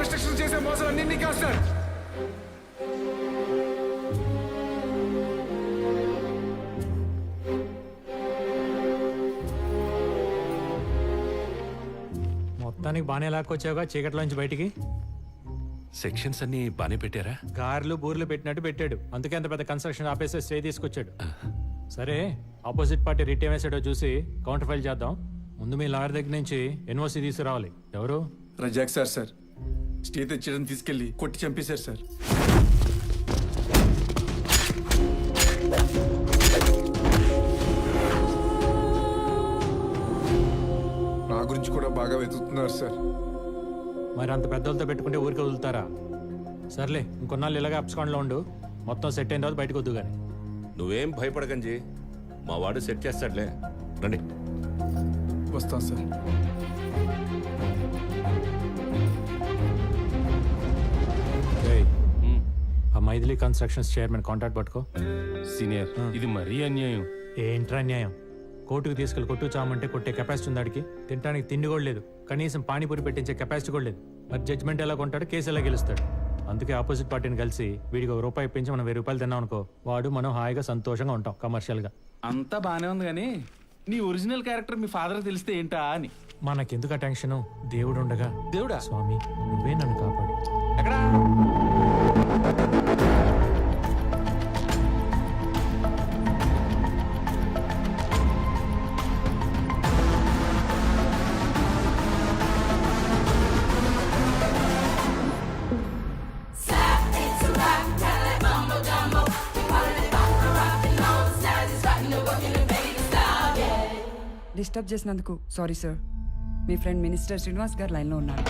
Construction చేసే మోసాలు అన్ని కాదు సార్. మొత్తానికి బాగానే లాక్కొచ్చావుగా చీకట్లోంచి బయటికి. సెక్షన్స్ అన్ని బానే పెట్టారా? కార్లు బూర్లు పెట్టినట్టు పెట్టాడు, అందుకే అంత పెద్ద కన్స్ట్రక్షన్ ఆపేసి స్టే తీసుకొచ్చాడు. సరే, ఆపోజిట్ పార్టీ రిట్ ఏమేసాడో చూసి కౌంటర్ ఫైల్ చేద్దాం. ముందు మీ లాయర్ దగ్గర నుంచి ఎన్ఓసి తీసుకురావాలి. ఎవరు? రజాక్ సార్ స్టే తెచ్చడం తీసుకెళ్లి కొట్టి చంపేశారు సార్. నా గురించి కూడా బాగా వెతుకుతున్నారు సార్. మరి అంత పెద్దలతో పెట్టుకుంటే ఊరికి వదులుతారా? సర్లే, ఇంకొన్నాళ్ళు ఇలాగే అప్స్కాండ్లో ఉండు. మొత్తం సెట్ అయిన తర్వాత బయటకు వద్దు కానీ. నువ్వేం భయపడకంజీ, మా వాడు సెట్ చేస్తాడులే. రండి. వస్తాం సార్. ఆ మైథిలి కన్స్ట్రక్షన్స్ చైర్మన్ కాంటాక్ట్ పట్టుకో. సీనియర్, ఇది మరీ అన్యాయం. ఏంట్రా అన్యాయం? కోర్టుకు తీసుకెళ్ళి కొట్టు చామంటే కొట్టే కెపాసిటీ ఉంది ఆడికి. తినడానికి తిండి కూడా లేదు, కనీసం పానీపూరి పెట్టించే కెపాసిటీ కూడా లేదు. మరి జడ్జ్మెంట్ ఎలా కొంటాడు, కేసు ఎలా గెలుస్తాడు? అందుకే ఆపోజిట్ పార్టీని కలిసి వీడికి ₹1 ఇప్పించి మనం ₹1000 తిన్నాం అనుకో, వాడు మనం హాయిగా సంతోషంగా ఉంటాం కమర్షియల్ గా. అంతా బానే ఉంది కానీ నీ ఒరిజినల్ క్యారెక్టర్ మీ ఫాదర్ తెలిస్తే ఏంటా అని. మనకెందుకు ఆ టెన్షన్? దేవుడు ఉండగా. దేవుడా? స్వామి నువ్వే నన్ను కాపాడు. ఎక్కడా? డిస్టర్బ్ చేసినందుకు సారీ సార్. మీ ఫ్రెండ్ మినిస్టర్ శ్రీనివాస్ గారు లైన్లో ఉన్నారు.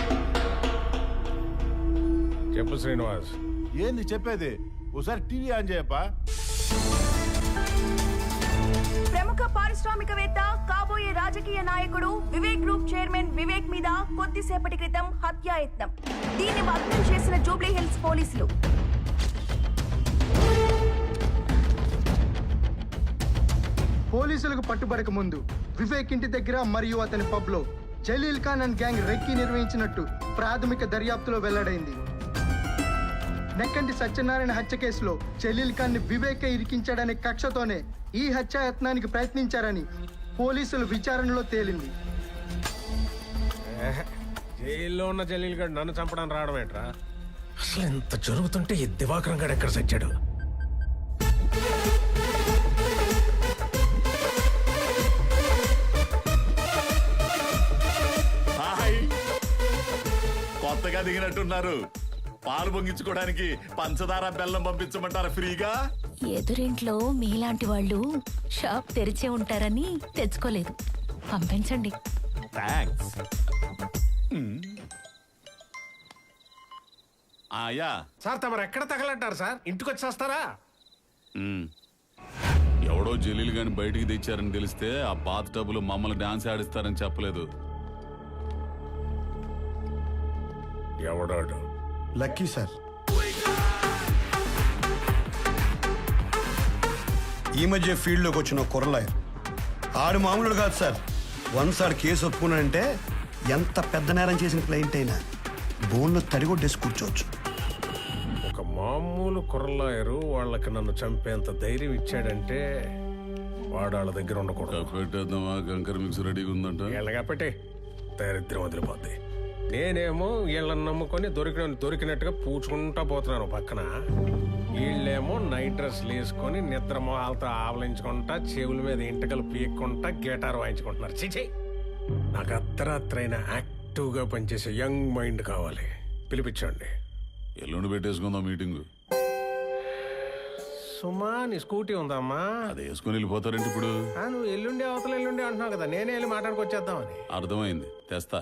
చెప్పు శ్రీనివాస్. ఏంది చెప్పేది? ఒకసారి టీవీ ఆన్ చేయప్పా. ప్రముఖ పారిశ్రామికవేత్త, కాబోయే రాజకీయ నాయకుడు వివేక్ గ్రూప్ చైర్మన్ వివేక్ మీద కొద్దిసేపటి క్రితం హత్యాయత్నం. దీన్ని భగ్నం చేసిన జూబ్లీ హిల్స్ పోలీసులు. పోలీసులకు పట్టుబడక ముందు వివేక్ ఇంటి దగ్గర మరియు అతని పబ్ లో Jaleel Khan and gang recce నిర్వహించినట్టు ప్రాథమిక దర్యాప్తులో వెల్లడైంది. నెక్కంటి సత్యనారాయణ హత్య కేసులో జలీల్ ఖాన్ ని వివేకే ఇరికించాడనే కక్షతోనే ఈ హత్యాయత్నానికి ప్రయత్నించారని పోలీసులు విచారణలో తేలింది. జైల్లో ఉన్న జలీల్ గడ్ నన్ను చంపడానికి రావడం ఏంట్రా? అసలు ఇంత జరుగుతుంటే ఈ దివాకరం గడు ఎక్కడ సచ్చాడు? కొత్తగా దిగినట్టున్నారు. పాలు పొంగించుకోవడానికి పంచదార బెల్లం పంపించమంటారా ఫ్రీగా? ఎదురింట్లో మీలాంటి వాళ్ళు షాప్ తెరిచే ఉంటారని తెచ్చుకోలేదు. పంపించండి. థ్యాంక్స్. ఆయా సార్ తమరు ఎక్కడ తగలంటారు సార్? ఇంటికి వచ్చేస్తారా? ఎవడో జలీల్ గాని బయటికి తెచ్చారని తెలిస్తే ఆ బాత్ టబులు మమ్మల్ని డాన్స్ ఆడిస్తారని చెప్పలేదు. ఎవడాడు? Lucky sir. ఈ మధ్య ఫీల్డ్లోకి వచ్చిన కుర్రలాయర్ ఆడు మామూలు కాదు సార్. వన్స్ ఆడు కేసు ఒప్పుకున్నాడంటే ఎంత పెద్ద నేరం చేసిన క్లయింట్ అయినా బోన్లో తడిగొట్టేసి కూర్చోవచ్చు. ఒక మామూలు కుర్రలాయరు వాళ్ళకి నన్ను చంపేంత ధైర్యం ఇచ్చాడంటే వాడు వాళ్ళ దగ్గర ఉండకూడదు. పెట్టేద్దామా? కంకర మిక్స్ రెడీగా ఉందంట. వీళ్ళగా పెట్టి దరిద్రం వదిలిపోద్ది. నేనేమో వీళ్ళని నమ్ముకొని దొరికినట్టుగా పూచుకుంటా పోతున్నాను పక్కన. వీళ్ళేమో నైట్ డ్రెస్లు వేసుకొని నిద్ర మొహాలతో ఆవలించుకుంటా, చెవుల మీద ఇంటకలు పీక్కుంటా, గిటార్ వాయించుకుంటున్నారు. చిచి, నాకు అర్ధరాత్రైన యాక్టివ్గా పనిచేసే యంగ్ మైండ్ కావాలి. పిలిపించండి. ఎల్లుండి పెట్టేసుకుందాం మీటింగ్. సుమా, నీ స్కూటీ ఉందమ్మా? అది వేసుకుని వెళ్ళిపోతారంటే ఇప్పుడు. నువ్వు ఎల్లుండి అవతల ఎల్లుండి అంటున్నావు కదా, నేనే వెళ్ళి మాట్లాడుకొచ్చేద్దామని. అర్థమైంది, తెస్తా.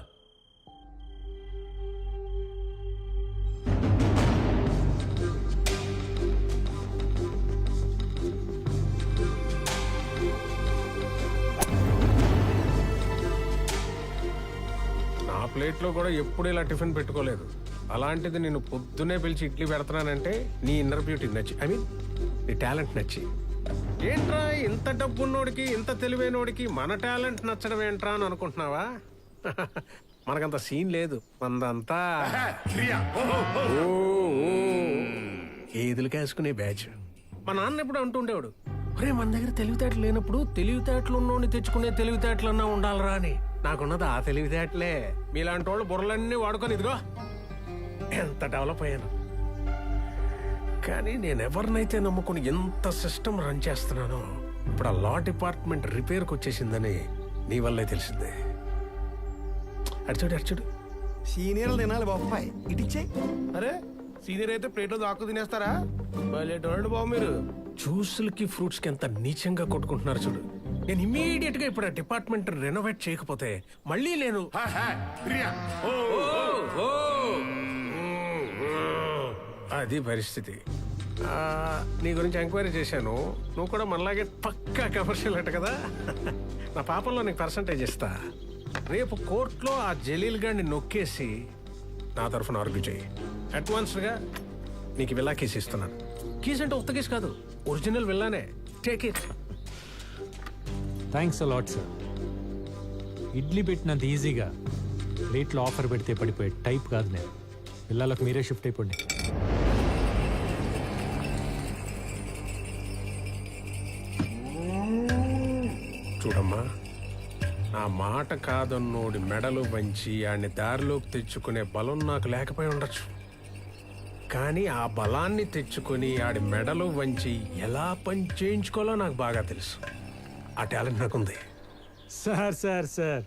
నా ప్లేట్లో కూడా ఎప్పుడు ఇలా టిఫిన్ పెట్టుకోలేదు. అలాంటిది నేను పొద్దునే పిలిచి ఇడ్లీ పెడుతున్నానంటే నీ ఇన్నర్ బ్యూటీ నచ్చి, ఐ మీన్ నీ టాలెంట్ నచ్చి. ఏంట్రా ఇంత డబ్బున్నోడికి, ఇంత తెలివైనోడికి మన టాలెంట్ నచ్చడం ఏంట్రా అని అనుకుంటున్నావా? మనకంత సీన్ లేదు మందంతా ఏదులు కాసుకునే బ్యాచ్. మా నాన్న ఎప్పుడు అంటుండేవాడు, ఒరే మన దగ్గర తెలివితేటలు లేనప్పుడు తెలివితేటలు ఉన్నోడిని తెచ్చుకునే తెలివితేటలన్నా ఉండాలరా అని. నాకున్నది ఆ తెలివితేటలే. మీలాంటి వాళ్ళు బుర్రలన్నీ వాడుకొని ఇదిగో ఎంత డెవలప్ అయ్యాను. కానీ నేను ఎవరినైతే నమ్ముకుని ఎంత సిస్టమ్ రన్ చేస్తున్నానో ఇప్పుడు ఆ లా డిపార్ట్మెంట్ రిపేర్కి వచ్చేసిందని నీ వల్లే తెలిసిందే. అడిచాడు అడిచాడు సీనియర్లు తినాలి బాబాయ్, ఇటిచ్చే. అరే సీనియర్ అయితే ప్లేట్లో దాక్కు తినేస్తారా? బాబు మీరు జ్యూసులకి ఫ్రూట్స్ కి ఎంత నీచంగా కొట్టుకుంటున్నారు చూడు. నేను ఇమ్మీడియట్ గా ఇప్పుడు ఆ డిపార్ట్మెంట్ రెనోవేట్ చేయకపోతే మళ్ళీ నేను అది పరిస్థితి. నీ గురించి ఎంక్వైరీ చేశాను. నువ్వు కూడా మనలాగే పక్కా కమర్షియల్ అట కదా. నా పాపంలో నీకు పర్సంటేజ్ ఇస్తా. రేపు కోర్టులో ఆ జలీల్ గారిని నొక్కేసి నా తరఫున ఆర్గ్యూ చేయి. అడ్వాన్స్గా నీకు విల్లా కేసు ఇస్తున్నాను. కేసు అంటే ఉత్త కేసు కాదు, ఒరిజినల్ విల్లానే. Take it. Thanks a lot sir. Idli పెట్టినంత ఈజీగా రేట్లో ఆఫర్ పెడితే పడిపోయే టైప్ కాదు నేను. పిల్లలకు మీరే షిఫ్ట్ అయిపోండి. చూడమ్మా, నా మాట కాదన్నోడి మెడలు వంచి ఆడిని దారిలోకి తెచ్చుకునే బలం నాకు లేకపోయి ఉండొచ్చు. కానీ ఆ బలాన్ని తెచ్చుకొని ఆడి మెడలు వంచి ఎలా పని చేయించుకోవాలో నాకు బాగా తెలుసు. ఆ టాలెంట్ నాకుంది. సార్ సార్ సార్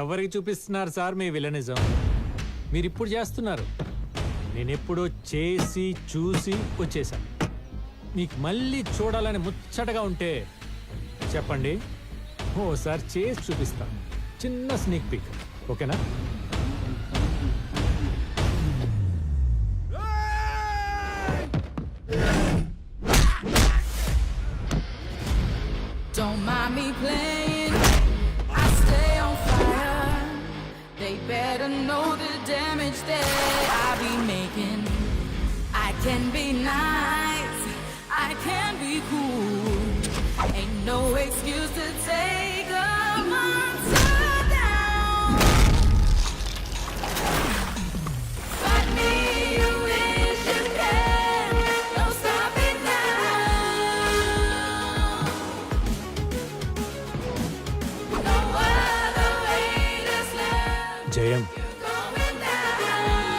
ఎవరికి చూపిస్తున్నారు సార్ మీ విలనిజం? మీరు ఇప్పుడు చేస్తున్నారు. నేను ఎప్పుడో చేసి చూసి వచ్చేసాను. మీకు మళ్ళీ చూడాలని ముచ్చటగా ఉంటే చెప్పండి, ఓసారి చేసి చూపిస్తాను. చిన్న స్నీక్ పిక్, ఓకేనా? Don't mind me playing, I stay on fire. They better know the damage that I be making. I can be nice, I can be cool. Ain't no excuse to take a monster down. Fight me, you wish you can. Don't stop it now. No other way to slap జయం. going down.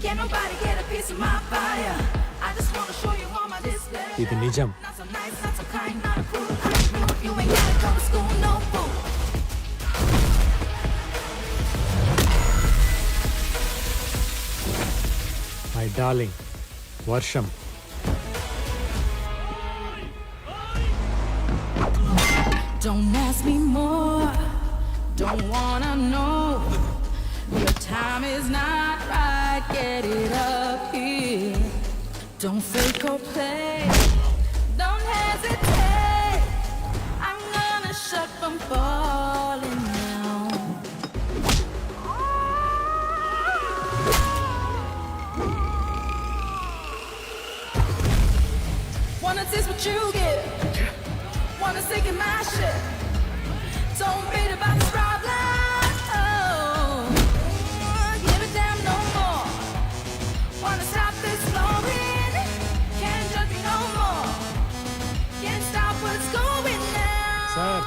Can't nobody get a piece of my fire. I just wanna show you all my display. ఇది నిజం. Not so nice, not so kind, not a fool. You ain't gotta go to school, no fool. My darling వర్షం. Don't ask me more, don't wanna know. Your time is not right, get it up here. Don't fake or play, don't hesitate. I'm gonna shut from falling now. Wanna taste what you get, wanna sink in my shit. Don't beat about this problem. Oh, give a damn no more. Wanna stop this flowing? Can't judge me no more. Can't stop what's going now. Sir.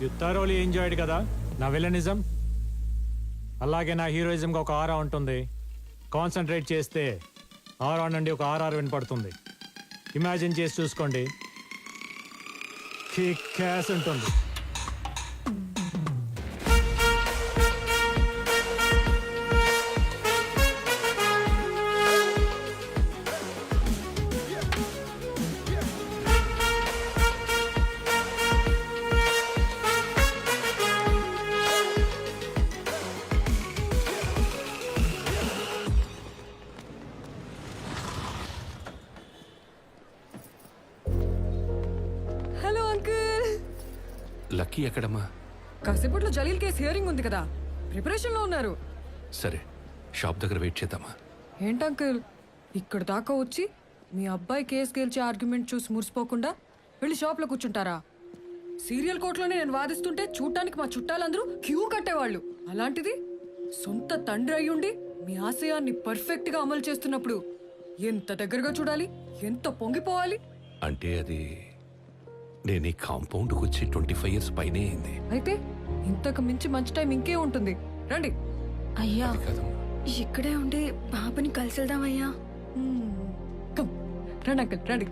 You thoroughly enjoyed కదా నా villainism? అలాగే నా హీరోయిజంగా ఒక ఆరా ఉంటుంది. Concentrate చేస్తే ఆరా నుండి ఒక RR వినపడుతుంది. ఇమాజిన్ చేసి చూసుకోండి, కిక్ యాస్ ఉంటుంది. Hello uncle. లక్కీ ఎక్కడమ్మా? కాసేపట్లో జలీల్ కేసు హియరింగ్ ఉంది కదా, ప్రిపరేషన్ లో ఉన్నారు. సరే, షాప్ దగ్గర వెయిట్ చేద్దామా? ఏంటి అంకుల్ ఇక్కడ దాకా వచ్చి మీ అబ్బాయి కేసు గెలిచే ఆర్గ్యుమెంట్ చూసి మురిసిపోకుండా వెళ్ళి షాప్లో కూర్చుంటారా? సీరియల్ కోర్టులోనే నేను వాదిస్తుంటే చూడటానికి మా చుట్టాలందరూ క్యూ కట్టేవాళ్ళు. అలాంటిది సొంత తండ్రి అయ్యుండి మీ ఆశయాన్ని పర్ఫెక్ట్ గా అమలు చేస్తున్నప్పుడు ఎంత దగ్గరగా చూడాలి, ఎంత పొంగిపోవాలి. అంటే అది నేను ఈ కాంపౌండ్కి వచ్చి 25 years పైనే అయింది. అయితే ఇంతకు మించి మంచి టైం ఇంకే ఉంటుంది. రండి. అయ్యా ఇక్కడే ఉండి పాపని కలిసి వెళ్దామయ్యా. రండి అంకుల్ రండి.